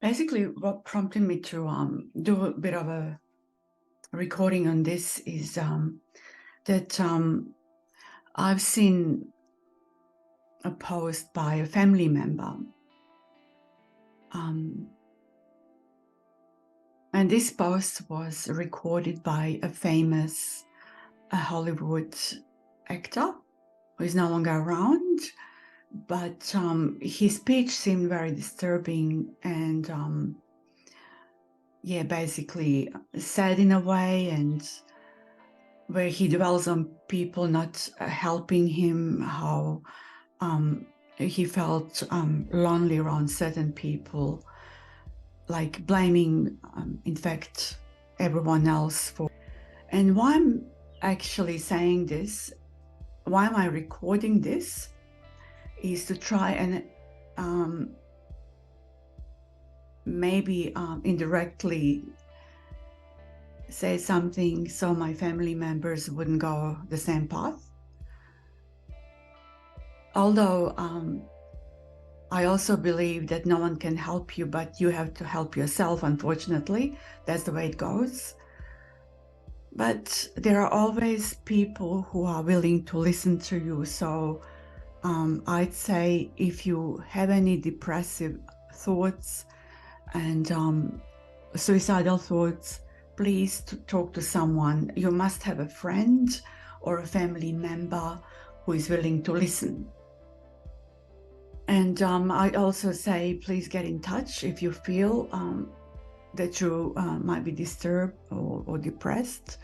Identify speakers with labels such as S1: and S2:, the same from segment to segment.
S1: Basically, what prompted me to do a bit of a recording on this is that I've seen a post by a family member. And this post was recorded by a famous Hollywood actor who is no longer around, but his speech seemed very disturbing and basically sad in a way, and where he dwells on people not helping him, how he felt lonely around certain people, like blaming, in fact, everyone else for. And why I'm actually saying this, why am I recording this, is to try and maybe indirectly say something so my family members wouldn't go the same path. Although I also believe that no one can help you, but you have to help yourself, unfortunately. That's the way it goes. But there are always people who are willing to listen to you. So I'd say if you have any depressive thoughts and suicidal thoughts, please talk to someone. You must have a friend or a family member who is willing to listen. And I also say, please get in touch if you feel that you might be disturbed or depressed,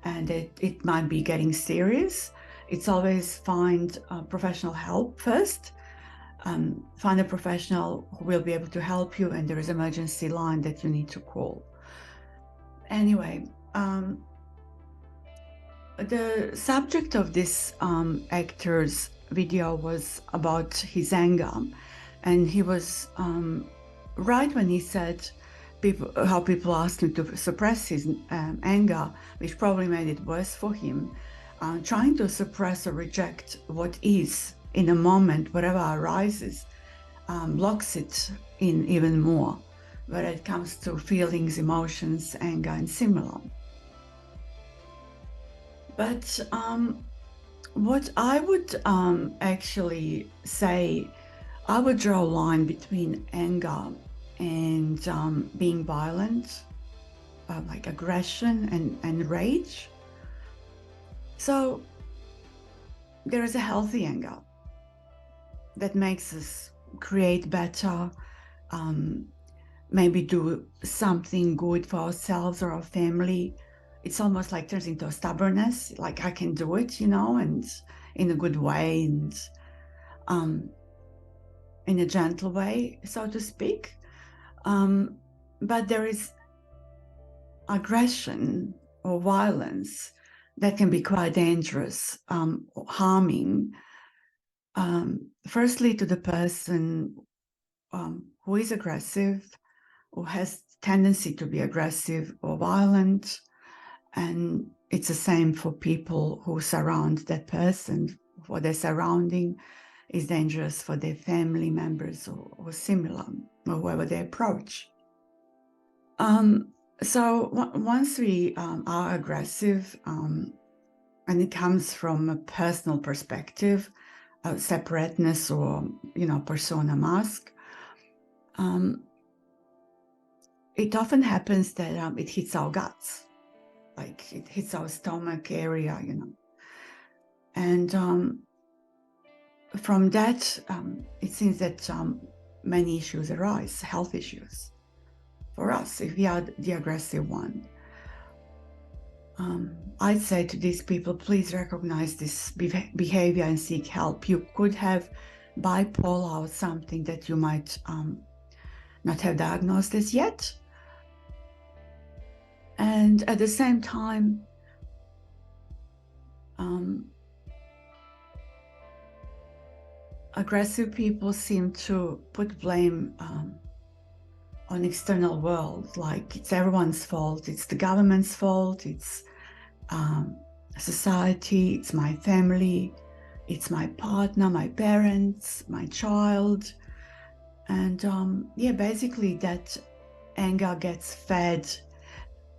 S1: and that it might be getting serious. It's always find professional help first. Find a professional who will be able to help you, and there is an emergency line that you need to call. Anyway, the subject of this actor's video was about his anger, and he was right when he said how people asked him to suppress his anger, which probably made it worse for him. Trying to suppress or reject what is in a moment, whatever arises, blocks it in even more, when it comes to feelings, emotions, anger, and similar. But what I would actually say, I would draw a line between anger and being violent, like aggression and rage. So there is a healthy anger that makes us create better, maybe do something good for ourselves or our family. It's almost like turns into a stubbornness, like I can do it, and in a good way, and in a gentle way, so to speak. But there is aggression or violence that can be quite dangerous, harming, firstly to the person who is aggressive, who has tendency to be aggressive or violent. And it's the same for people who surround that person. What they're surrounding is dangerous for their family members or similar, or whoever they approach. So once we are aggressive, and it comes from a personal perspective, separateness or, persona mask, it often happens that it hits our guts. Like it hits our stomach area, and from that, it seems that many issues arise, health issues, for us if we are the aggressive one. I'd say to these people, please recognize this behavior and seek help. You could have bipolar or something that you might not have diagnosed as yet. And at the same time, aggressive people seem to put blame on external world, like it's everyone's fault, it's the government's fault, it's society, it's my family, it's my partner, my parents, my child. And yeah, basically that anger gets fed,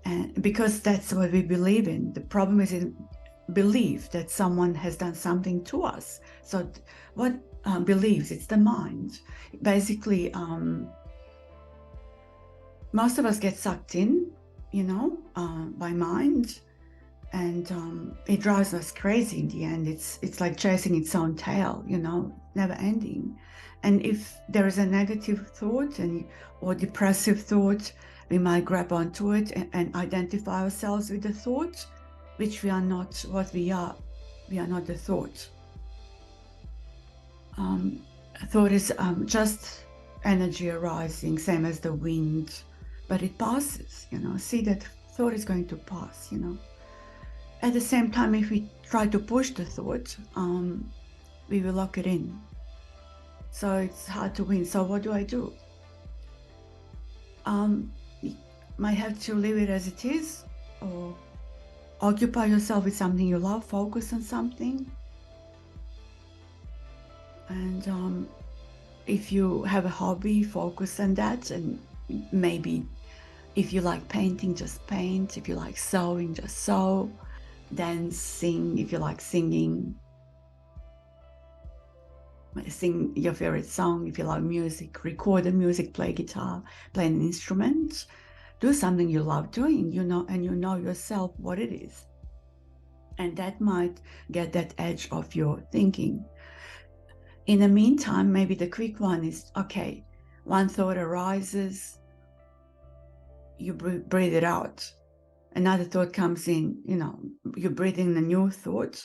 S1: and because that's what we believe in. The problem is in belief that someone has done something to us. So what believes? It's the mind. Basically, most of us get sucked in, by mind, and it drives us crazy in the end. It's like chasing its own tail, never ending. And if there is a negative thought or depressive thought, we might grab onto it and identify ourselves with the thought, which we are not what we are. We are not the thought. Thought is just energy arising, same as the wind, but it passes, see that thought is going to pass, At the same time, if we try to push the thought, we will lock it in. So it's hard to win. So what do I do? You might have to leave it as it is, or occupy yourself with something you love, focus on something. And if you have a hobby, focus on that. And maybe if you like painting, just paint. If you like sewing, just sew. Dance, sing, if you like singing. Sing your favorite song. If you like music, record the music, play guitar, play an instrument. Do something you love doing, and you know yourself what it is. And that might get that edge of your thinking. In the meantime, maybe the quick one is, okay, one thought arises, you breathe it out. Another thought comes in, you breathe in a new thought,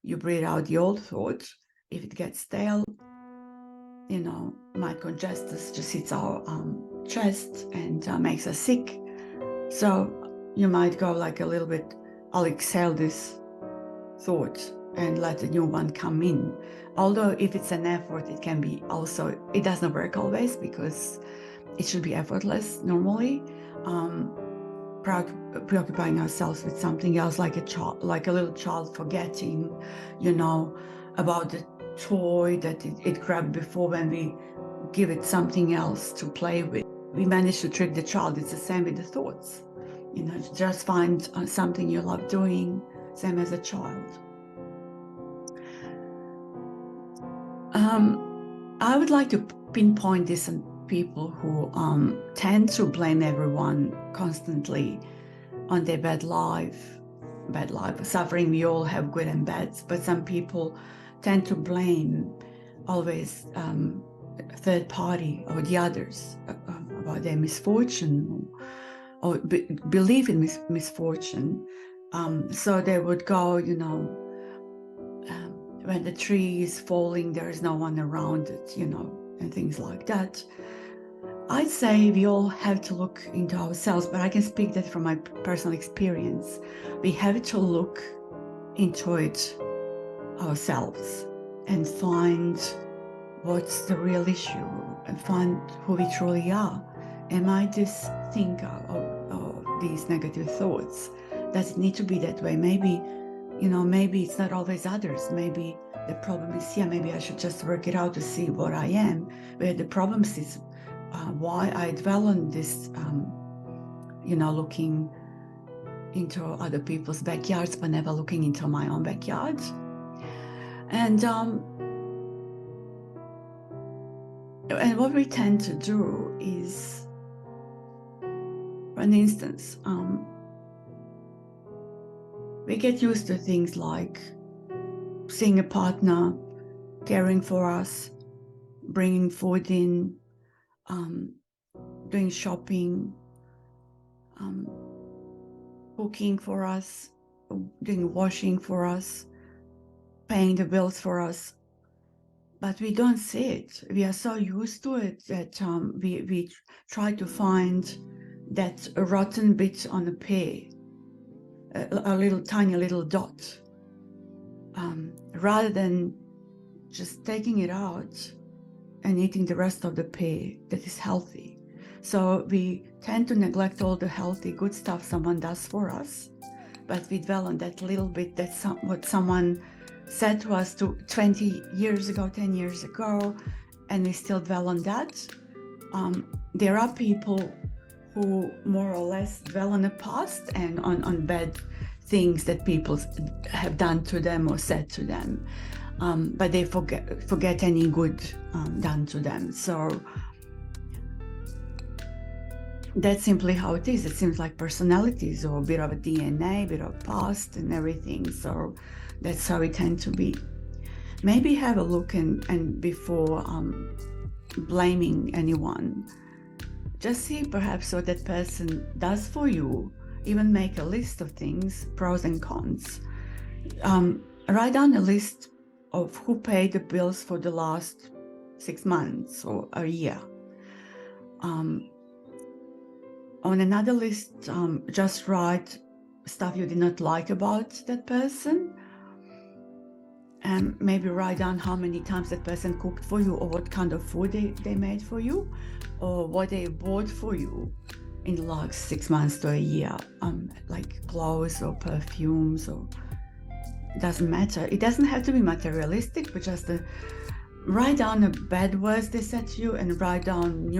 S1: you breathe out the old thought. If it gets stale, might congest us, just hits our chest and makes us sick. So you might go like a little bit, I'll exhale this thought and let a new one come in. Although if it's an effort, it can be also, it doesn't work always because it should be effortless normally. Preoccupying ourselves with something else, like a little child forgetting, about the toy that it grabbed before. When we give it something else to play with, we manage to trick the child. It's the same with the thoughts. Just find something you love doing, same as a child. I would like to pinpoint this on people who tend to blame everyone constantly on their bad life, suffering. We all have good and bads, but some people tend to blame always third party or the others about their misfortune, or believe in misfortune. So they would go, when the tree is falling, there is no one around it, and things like that. I'd say we all have to look into ourselves, but I can speak that from my personal experience. We have to look into it ourselves and find what's the real issue and find who we truly are. Am I this thinker of these negative thoughts? Does it need to be that way? Maybe it's not always others. Maybe the problem is here. Maybe I should just work it out to see what I am. Where the problem is why I dwell on this, looking into other people's backyards, but never looking into my own backyard. And what we tend to do is, for instance, we get used to things like seeing a partner caring for us, bringing food in, doing shopping, cooking for us, doing washing for us, paying the bills for us. But we don't see it. We are so used to it that we try to find that rotten bit on a pear, a little tiny little dot, rather than just taking it out and eating the rest of the pear that is healthy. So we tend to neglect all the healthy, good stuff someone does for us, but we dwell on that little bit, that's what someone said to us 20 years ago, 10 years ago, and we still dwell on that. There are people who more or less dwell on the past and on bad things that people have done to them or said to them, but they forget any good done to them. So that's simply how it is. It seems like personalities or a bit of a DNA, a bit of past and everything. So that's how we tend to be. Maybe have a look and before blaming anyone, just see perhaps what that person does for you. Even make a list of things, pros and cons. Write down a list of who paid the bills for the last 6 months or a year. On another list, just write stuff you did not like about that person. And maybe write down how many times that person cooked for you, or what kind of food they made for you, or what they bought for you in the last 6 months to a year, like clothes or perfumes, or it doesn't matter. It doesn't have to be materialistic, but just write down the bad words they said to you and write down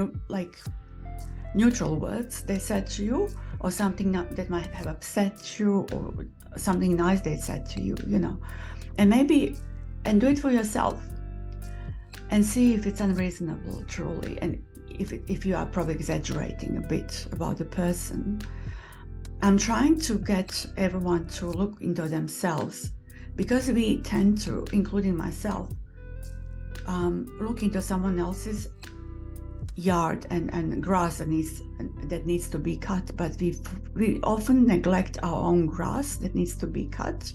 S1: neutral words they said to you, or something that might have upset you, or something nice they said to you, and do it for yourself and see if it's unreasonable truly, and if you are probably exaggerating a bit about the person. I'm trying to get everyone to look into themselves, because we tend to, including myself, look into someone else's yard and grass that needs to be cut, but we often neglect our own grass that needs to be cut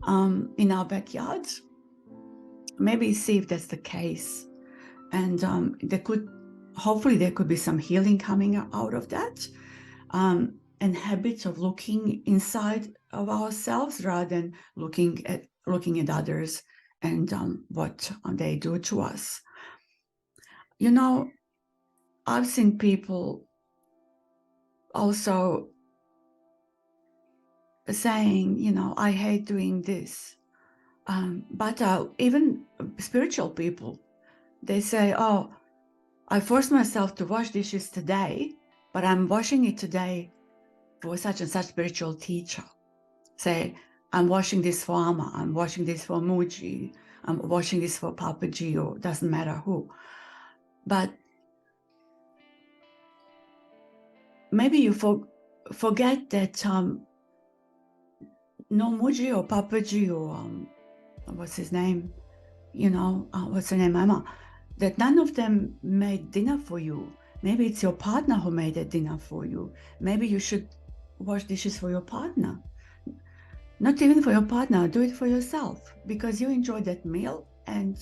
S1: in our backyard. Maybe see if that's the case, and hopefully there could be some healing coming out of that, and habits of looking inside of ourselves rather than looking at others and what they do to us. I've seen people also saying, I hate doing this. But even spiritual people, they say, oh, I forced myself to wash dishes today, but I'm washing it today for such and such spiritual teacher. Say, I'm washing this for Amma, I'm washing this for Muji, I'm washing this for Papaji, or doesn't matter who. But maybe you forget that no Muji or Papaji or what's his name, what's her name, Emma, that none of them made dinner for you. Maybe it's your partner who made a dinner for you. Maybe you should wash dishes for your partner. Not even for your partner, do it for yourself, because you enjoyed that meal and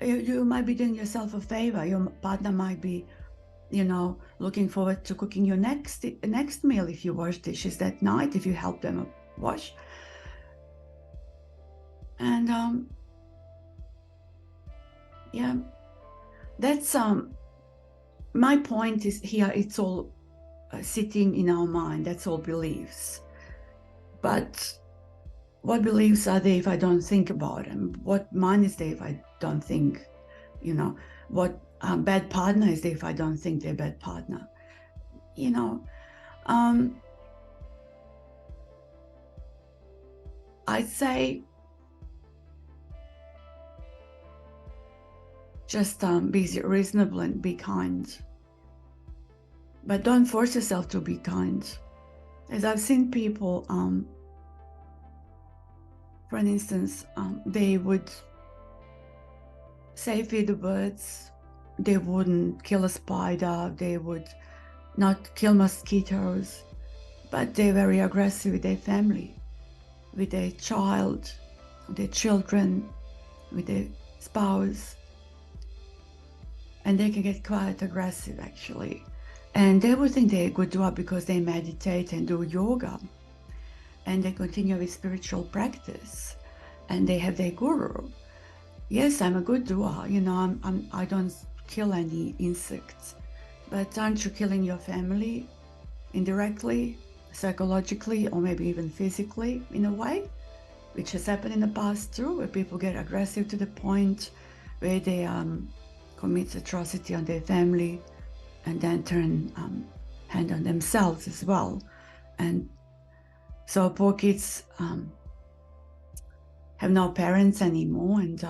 S1: you might be doing yourself a favor. Your partner might be, looking forward to cooking your next meal if you wash dishes that night, if you help them wash. And that's my point is here. It's all sitting in our mind. That's all beliefs. But what beliefs are there if I don't think about them? What mind is there if I don't think? What bad partner is there if I don't think they're a bad partner? I'd say just be reasonable and be kind. But don't force yourself to be kind. As I've seen people, for instance, they would say feed the birds, they wouldn't kill a spider, they would not kill mosquitoes, but they're very aggressive with their family, with their child, with their children, with their spouse. And they can get quite aggressive, actually. And they would think they're a good doer because they meditate and do yoga. And they continue with spiritual practice. And they have their guru. Yes, I'm a good doer. I don't kill any insects. But aren't you killing your family indirectly, psychologically, or maybe even physically in a way? Which has happened in the past too, where people get aggressive to the point where they commits atrocity on their family and then turn hand on themselves as well. And so poor kids have no parents anymore, and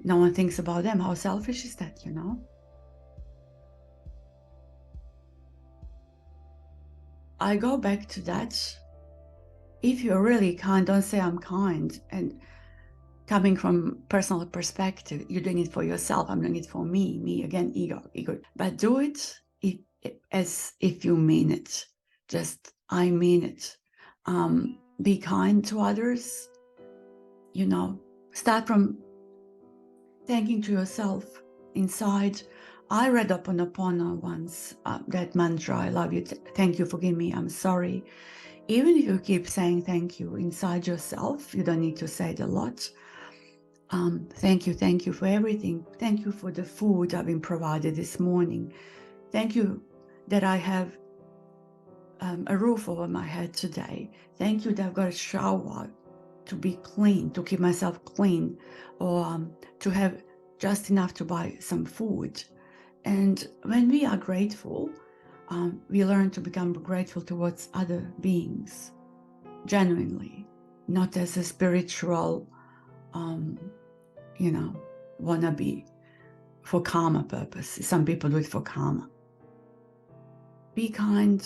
S1: no one thinks about them. How selfish is that, you know? I go back to that. If you're really kind, don't say I'm kind. And coming from personal perspective, you're doing it for yourself. I'm doing it for me. Me again, ego. But do it as if you mean it. Just, I mean it. Be kind to others. You know, start from thanking to yourself inside. I read Ho'oponopono once, that mantra, I love you, thank you, forgive me, I'm sorry. Even if you keep saying thank you inside yourself, you don't need to say it a lot. Thank you for everything. Thank you for the food I've been provided this morning. Thank you that I have a roof over my head today. Thank you that I've got a shower to be clean, to keep myself clean, or to have just enough to buy some food. And when we are grateful, we learn to become grateful towards other beings, genuinely, not as a spiritual, wannabe for karma purposes. Some people do it for karma. Be kind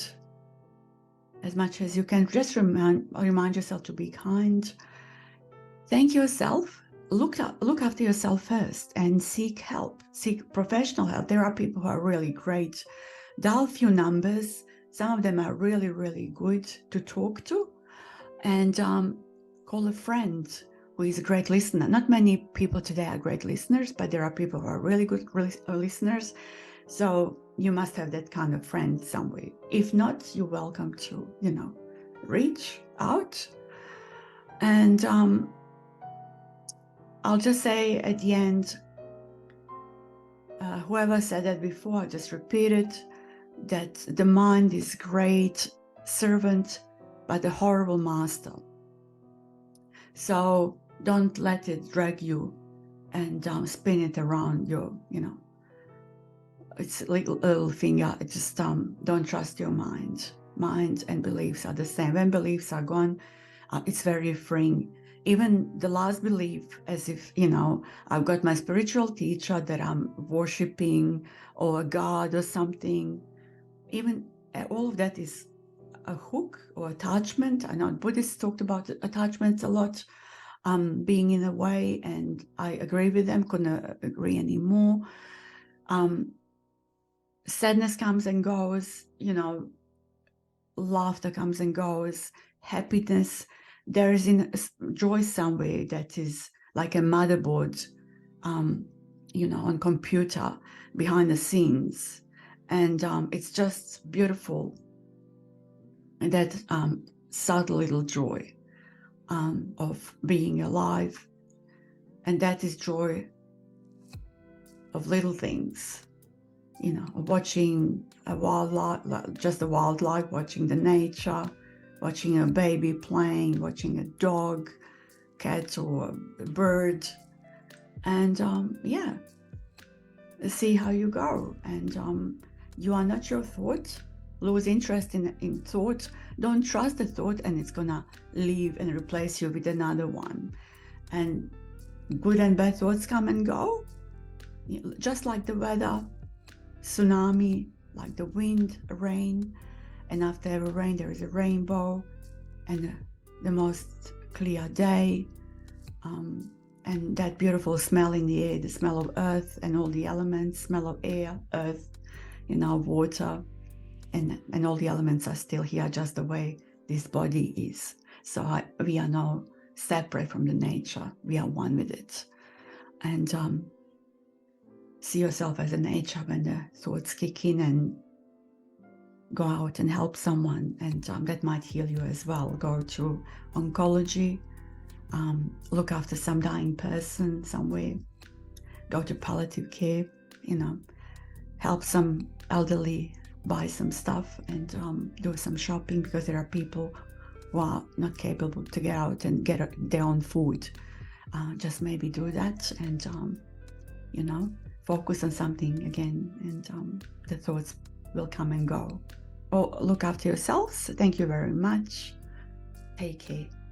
S1: as much as you can. Just remind yourself to be kind. Thank yourself. Look after yourself first and seek help. Seek professional help. There are people who are really great. Dial few numbers. Some of them are really, really good to talk to. And call a friend who is a great listener. Not many people today are great listeners, but there are people who are really good listeners. So you must have that kind of friend somewhere. If not, you're welcome to, reach out. And I'll just say at the end, whoever said that before, I'll just repeat it, that the mind is great servant, but a horrible master. So don't let it drag you and spin it around your, it's like a little finger. Just don't trust your mind. Mind and beliefs are the same. When beliefs are gone, it's very freeing. Even the last belief, as if, I've got my spiritual teacher that I'm worshiping, or a God or something. Even all of that is a hook or attachment. I know Buddhists talked about attachments a lot, being in a way, and I agree with them, couldn't agree anymore. Sadness comes and goes, laughter comes and goes, happiness. There is joy somewhere that is like a motherboard, on computer behind the scenes. And it's just beautiful. And that subtle little joy of being alive. And that is joy of little things, watching a wildlife, just the wildlife, watching the nature, watching a baby playing, watching a dog, cat, or a bird. And see how you go. And you are not your thought. Lose interest in thought. Don't trust the thought, and it's gonna leave and replace you with another one. And good and bad thoughts come and go, just like the weather, tsunami, like the wind, rain. And after every rain, there is a rainbow, and the most clear day, and that beautiful smell in the air, the smell of earth and all the elements, smell of air, earth, water. And all the elements are still here, just the way this body is. So we are now separate from the nature. We are one with it. And see yourself as a nature when the thoughts kick in, and go out and help someone. And that might heal you as well. Go to oncology, look after some dying person somewhere. Go to palliative care, help some elderly, buy some stuff, and do some shopping, because there are people who are not capable to get out and get their own food. Just maybe do that, and focus on something again, and the thoughts will come and go. Oh, look after yourselves. Thank you very much. Take care.